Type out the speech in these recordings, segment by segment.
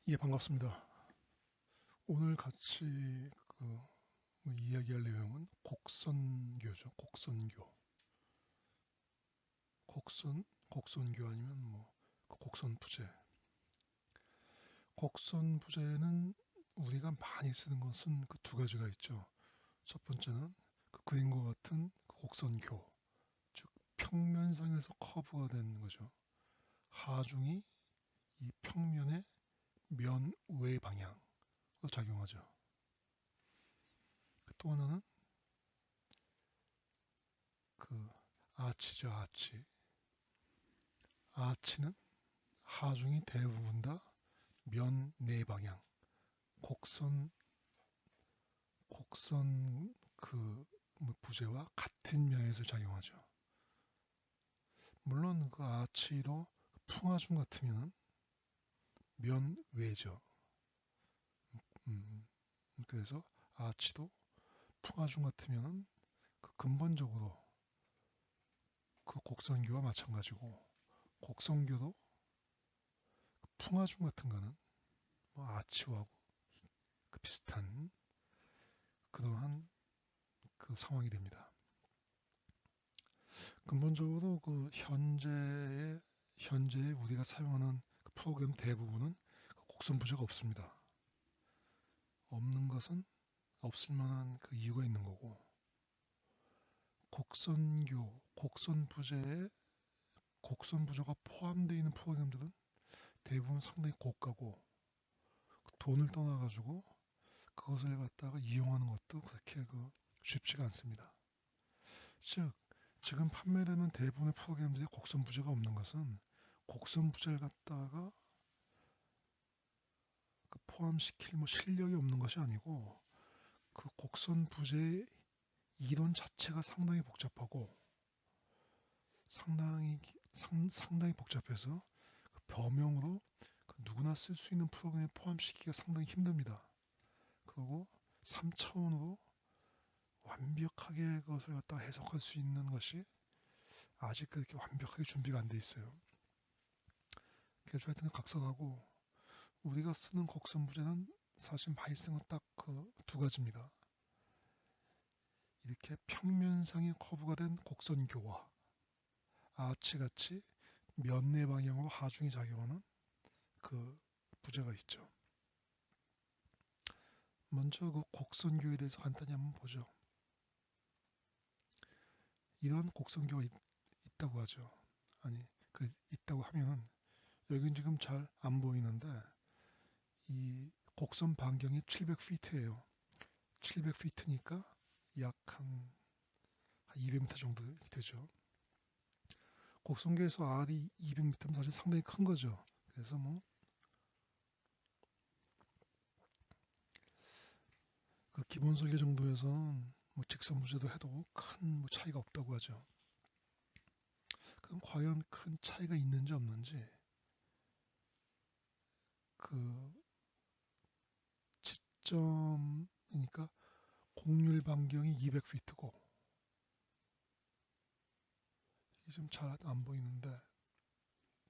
예, 반갑습니다. 오늘 같이 이야기할 내용은 곡선교죠. 곡선교. 곡선교 아니면 그 곡선부재. 곡선부재는 우리가 많이 쓰는 것은 그 두 가지가 있죠. 첫 번째는 그 그림과 같은 그 곡선교, 즉 평면상에서 커브가 되는 거죠. 하중이 이 평면의 면 외 방향으로 작용하죠. 또 하나는 그 아치죠, 아치. 아치는 하중이 대부분 다 면 내 방향, 곡선 부재와 같은 면에서 작용하죠. 물론 그 아치로 풍화중 같으면 면 외죠. 그래서 아치도 풍화중 같으면 그 근본적으로 그 곡선교와 마찬가지고, 곡선교도 풍화중 같은 거는 아치하고 그 비슷한 그러한 그 상황이 됩니다. 근본적으로 그 현재 우리가 사용하는 그 프로그램 대부분은 그 곡선 부재가 없습니다. 없는 것은 없을 만한 그 이유가 있는 거고, 곡선 부재에 곡선 부재가 포함되어 있는 프로그램들은 대부분 상당히 고가고, 돈을 떠나가지고 그것을 갖다가 이용하는 것도 그렇게 쉽지가 않습니다. 즉, 지금 판매되는 대부분의 프로그램들이 곡선 부재가 없는 것은 곡선 부재를 갖다가 포함시킬 실력이 없는 것이 아니고, 그 곡선 부재의 이론 자체가 상당히 복잡하고, 상당히 복잡해서 그 범용으로 그 누구나 쓸 수 있는 프로그램에 포함시키기가 상당히 힘듭니다. 그리고 3차원으로 완벽하게 그것을 갖다 해석할 수 있는 것이 아직 그렇게 완벽하게 준비가 안 돼 있어요. 그래서 하여튼 각성하고, 우리가 쓰는 곡선 부재는 사실 많이 쓰는 건 딱 그 두 가지입니다. 이렇게 평면상의 커브가 된 곡선교와 아치같이 면내 방향으로 하중이 작용하는 그 부재가 있죠. 먼저 그 곡선교에 대해서 간단히 한번 보죠. 이런 곡선교가 있다고 하죠. 아니, 있다고 하면 여긴 지금 잘 안 보이는데, 이 곡선 반경이 700피트예요. 700피트니까 약 한 200m 정도 되죠. 곡선교에서 R이 200m면 사실 상당히 큰 거죠. 그래서 그 기본 설계 정도에서는 직선 부재도 해도 큰 차이가 없다고 하죠. 그럼 과연 큰 차이가 있는지 없는지, 그 지점이니까 곡률 반경이 200피트고, 지금 잘 안 보이는데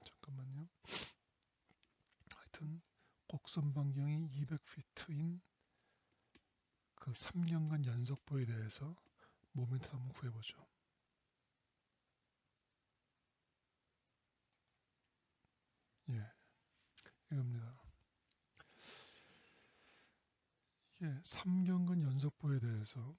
잠깐만요. 하여튼 곡선 반경이 200피트인 그 3년간 연속보에 대해서 모멘트 한번 구해보죠. 예, 이겁니다. 이게 3년간 연속보에 대해서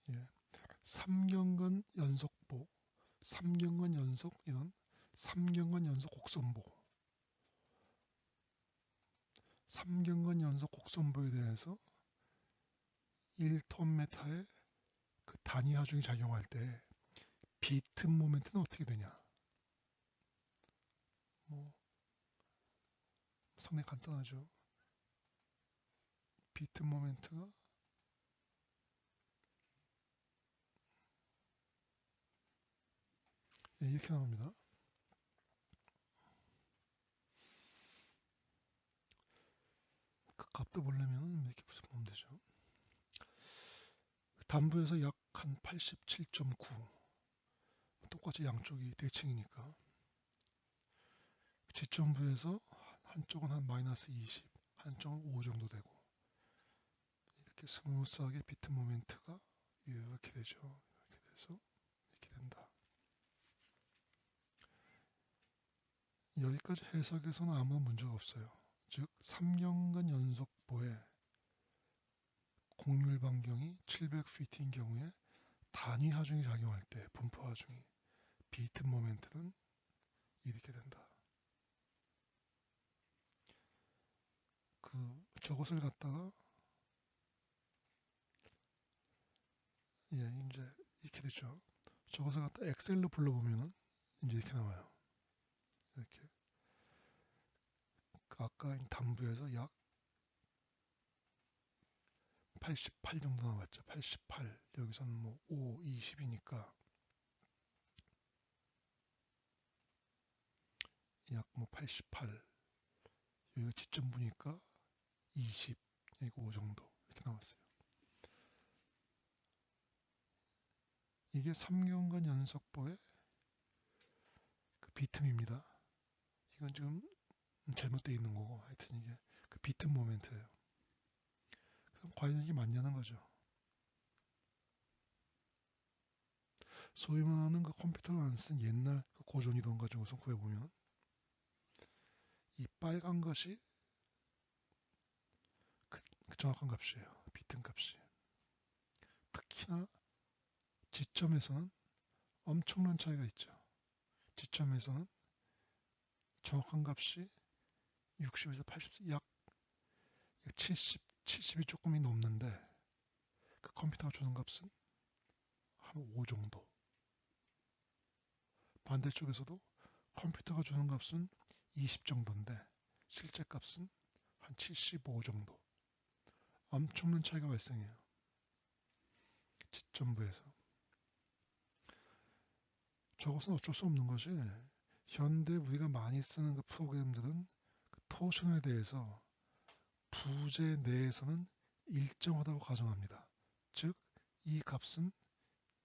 예, 3년간 연속보, 3년간 연속 이런 3년간 연속 곡선보, 3년간 연속 곡선보에 대해서 1톤메타의 그 단위 하중이 작용할 때 비트 모멘트는 어떻게 되냐? 뭐 상당히 간단하죠. 비트 모멘트가 이렇게 나옵니다. 떠보려면 이렇게 보면 되죠. 단부에서 약 한 87.9, 똑같이 양쪽이 대칭이니까 지점부에서 한쪽은 한 마이너스 20, 한쪽은 5 정도 되고, 이렇게 스무스하게 비트 모멘트가 이렇게 되죠. 이렇게 돼서 이렇게 된다. 여기까지 해석에서는 아무 문제가 없어요. 즉 3년간 연속보에 곡률 반경이 700피트인 경우에 단위 하중이 작용할 때 분포 하중이 비트 모멘트는 이렇게 된다. 저것을 갖다가 이제 이렇게 되죠. 저것을 갖다 엑셀로 불러보면은 이제 이렇게 나와요. 이렇게 아까 단부에서 약 88 정도 나왔죠. 88. 여기서는 뭐 5, 20이니까 약 뭐 88. 여기가 지점부니까 20, 여기가 5 정도 이렇게 나왔어요. 이게 3년간 연속보의 그 비틈입니다. 이건 지금 잘못되어 있는 거고, 하여튼 이게 그 비틈 모멘트예요. 그럼 과연 이게 맞냐는 거죠. 소위 말하는 그 컴퓨터를 안 쓴 옛날 그 고전이동 가지고서 구해보면 이 빨간 것이 그 정확한 값이에요. 비틈 값이. 특히나 지점에서는 엄청난 차이가 있죠. 지점에서는 정확한 값이 60에서 80, 약 70, 70이 조금이 넘는데 그 컴퓨터가 주는 값은 한 5 정도. 반대쪽에서도 컴퓨터가 주는 값은 20 정도인데 실제 값은 한 75 정도. 엄청난 차이가 발생해요. 지점부에서. 저것은 어쩔 수 없는 것이 현대 우리가 많이 쓰는 그 프로그램들은 그 토션에 대해서 부재 내에서는 일정하다고 가정합니다. 즉, 이 값은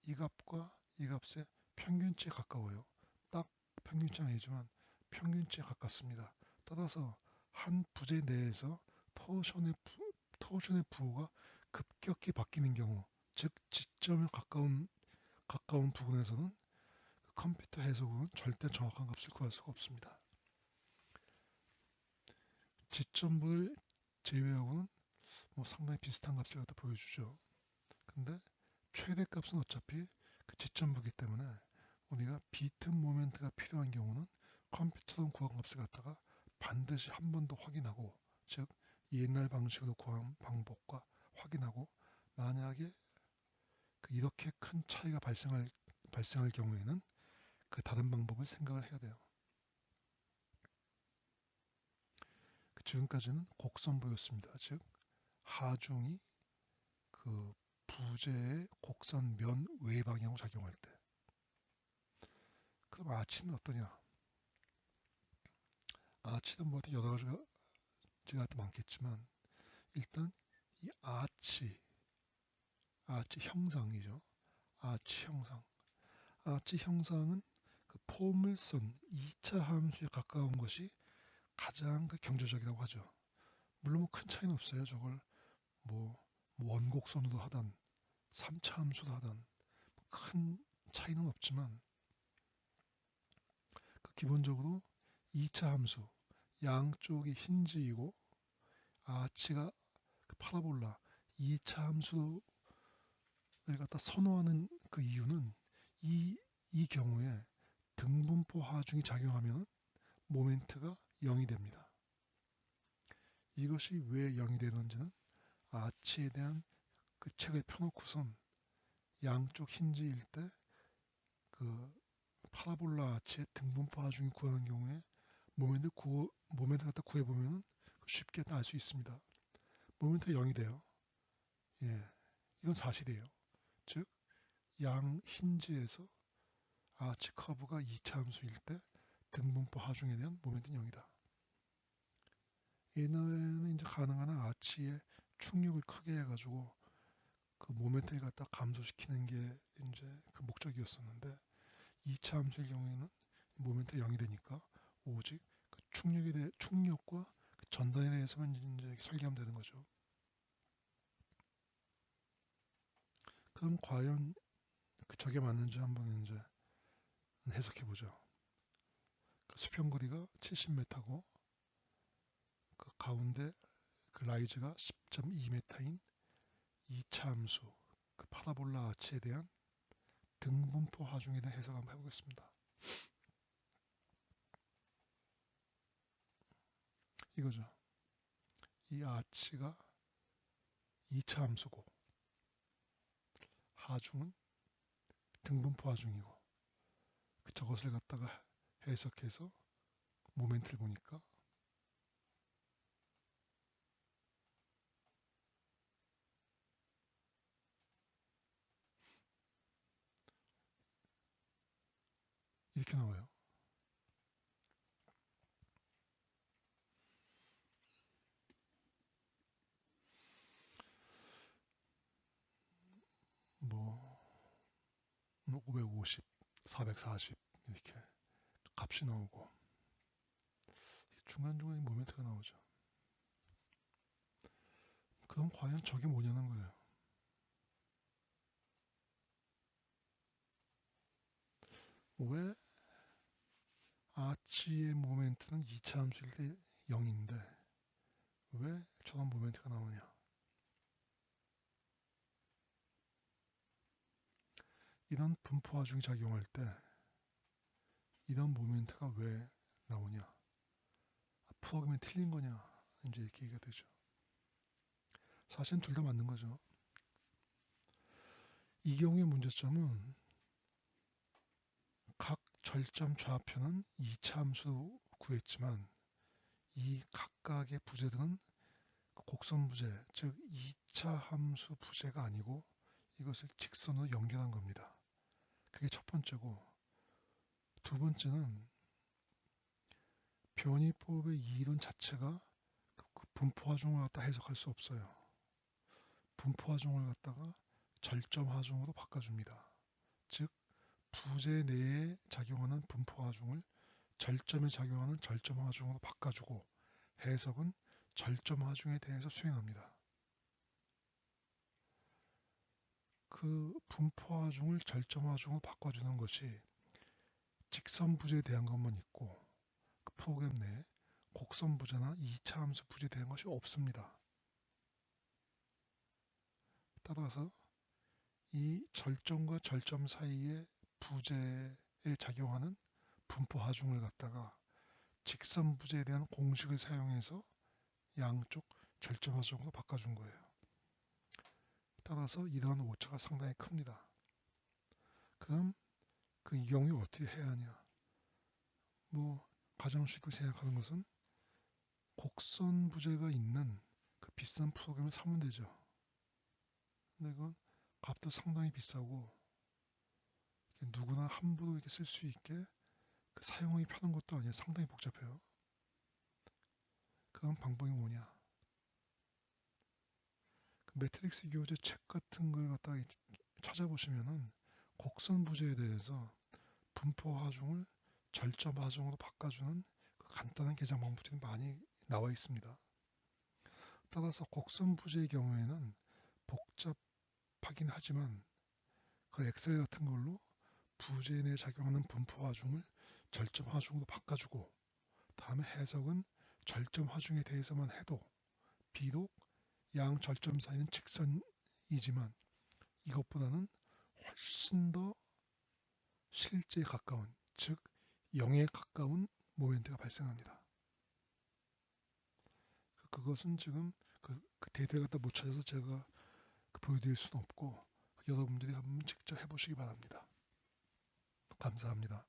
이 값과 이 값의 평균치에 가까워요. 딱 평균치는 아니지만 평균치에 가깝습니다. 따라서 한 부재 내에서 토션의 부호가 급격히 바뀌는 경우, 즉 지점에 가까운 부분에서는 그 컴퓨터 해석으로는 절대 정확한 값을 구할 수가 없습니다. 지점부를 제외하고는 뭐 상당히 비슷한 값을 갖다 보여주죠. 근데 최대값은 어차피 그 지점부기 때문에 우리가 비트 모멘트가 필요한 경우는 컴퓨터로 구한 값을 갖다가 반드시 한 번 더 확인하고, 즉 옛날 방식으로 구한 방법과 확인하고, 만약에 이렇게 큰 차이가 발생할 경우에는 그 다른 방법을 생각을 해야 돼요. 지금까지는 곡선부였습니다. 즉 하중이 그 부재의 곡선 면 외 방향으로 작용할 때. 그럼 아치는 어떠냐? 아치는 뭐 여러 가지가 많겠지만 일단 이 아치 형상이죠. 아치 형상. 아치 형상은 그 포물선 2차 함수에 가까운 것이 가장 그 경제적이라고 하죠. 물론 뭐 큰 차이는 없어요. 저걸 뭐 원곡선으로 하던 3차 함수로 하던 큰 차이는 없지만 그 기본적으로 2차 함수 양쪽이 힌지이고 아치가 그 파라볼라 2차 함수를 갖다 선호하는 그 이유는 이 경우에 등분포 하중이 작용하면 모멘트가 0이 됩니다. 이것이 왜 0이 되는지는 아치에 대한 그 책을 펴놓고선 양쪽 힌지일 때 그 파라볼라 아치의 등분포 하중이 구하는 경우에 모멘트 갖다 구해보면 쉽게 알 수 있습니다. 모멘트가 0이 돼요. 예, 이건 사실이에요. 즉, 양 힌지에서 아치 커브가 2차 함수일 때 등분포 하중에 대한 모멘트는 0이다. 옛날에는 이제 가능한 한 아치의 충격을 크게 해가지고 그 모멘트를 갖다 감소시키는 게 이제 그 목적이었었는데 2차 함수의 경우에는 모멘트가 0이 되니까 오직 그 충력과 그 전단에 대해서만 이제 설계하면 되는 거죠. 그럼 과연 그 저게 맞는지 한번 이제 해석해 보죠. 그 수평 거리가 70m고 그 가운데 그 라이즈가 10.2m인 2차 함수 그 파라볼라 아치에 대한 등분포 하중에 대한 해석 한번 해보겠습니다. 이거죠. 이 아치가 2차 함수고 하중은 등분포 하중이고 저것을 갖다가 해석해서 모멘트를 보니까 이렇게 나와요. 뭐 550, 440 이렇게 값이 나오고 중간중간에 모멘트가 나오죠. 그럼 과연 저게 뭐냐는 거예요. 왜 아치의 모멘트는 2차 함수일 때 0인데 왜 저런 모멘트가 나오냐. 이런 분포 하중이 작용할 때 이런 모멘트가 왜 나오냐. 프로그램이 틀린 거냐. 이제 이렇게 얘기가 되죠. 사실은 둘 다 맞는 거죠. 이 경우의 문제점은 각 절점 좌표는 2차 함수로 구했지만 이 각각의 부재들은 곡선 부재, 즉 2차 함수 부재가 아니고 이것을 직선으로 연결한 겁니다. 그게 첫 번째고 두 번째는 변이법의 이론 자체가 그 분포 하중을 갖다 해석할 수 없어요. 분포 하중을 갖다가 절점 하중으로 바꿔줍니다. 즉 부재 내에 작용하는 분포 하중을 절점에 작용하는 절점 하중으로 바꿔주고 해석은 절점 하중에 대해서 수행합니다. 그 분포 하중을 절점 하중으로 바꿔주는 것이 직선 부재에 대한 것만 있고 그 프로그램 내에 곡선 부재나 2차 함수 부재에 대한 것이 없습니다. 따라서 이 절점과 절점 사이의 부재에 작용하는 분포 하중을 갖다가 직선 부재에 대한 공식을 사용해서 양쪽 절점 하중으로 바꿔준 거예요. 따라서 이러한 오차가 상당히 큽니다. 그럼 이 경우에 어떻게 해야 하냐? 뭐 가장 쉽게 생각하는 것은 곡선 부재가 있는 그 비싼 프로그램을 사면 되죠. 근데 그건 값도 상당히 비싸고 누구나 함부로 이렇게 쓸 수 있게 그 사용하기 편한 것도 아니에요. 상당히 복잡해요. 그런 방법이 뭐냐? 그 매트릭스 교재 책 같은 걸 갖다가 찾아보시면은 곡선 부재에 대해서 분포 하중을 절점 하중으로 바꿔주는 그 간단한 계산 방법들이 많이 나와 있습니다. 따라서 곡선 부재의 경우에는 복잡하긴 하지만 그 엑셀 같은 걸로 부재 내에 작용하는 분포 하중을 절점 하중으로 바꿔주고 다음에 해석은 절점 하중에 대해서만 해도 비록 양 절점 사이는 직선이지만 이것보다는 훨씬 더 실제에 가까운, 즉 0에 가까운 모멘트가 발생합니다. 그것은 지금 그 데이터를 갖다 못 찾아서 제가 보여드릴 수는 없고 여러분들이 한번 직접 해보시기 바랍니다. 감사합니다.